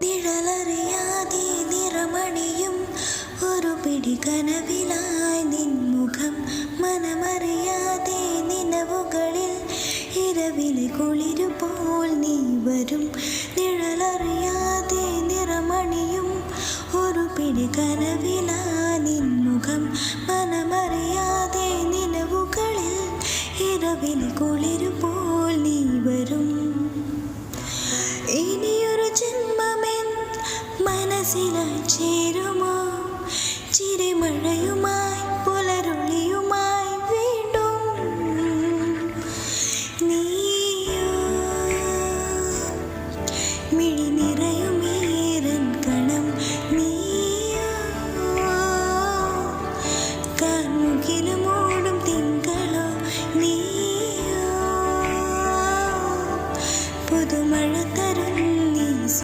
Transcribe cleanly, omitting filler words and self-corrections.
നിഴലറിയാതെ നിറമണിയും ഒരു പിടി കനവിലായി നിൻമുഖം മനമറിയാതെ നിലവുകളിൽ ഇരവിലെ കുളിരുപോൽ നീ വരും. നിഴലറിയാതെ നിറമണിയും ഒരു പിടി കനവിലായി നിൻമുഖം മനമറിയാതെ നിലവുകളിൽ ഇരവിലെ കുളിരുപോൽ നീ വരും. ഇനിയൊരു ജന്മമെൻ മനസ്സിലായി ചേരുമോ? ചിരിമഴയുമായി പുലരുളിയുമായി വീണ്ടും നീയോ മിഴി നിറയും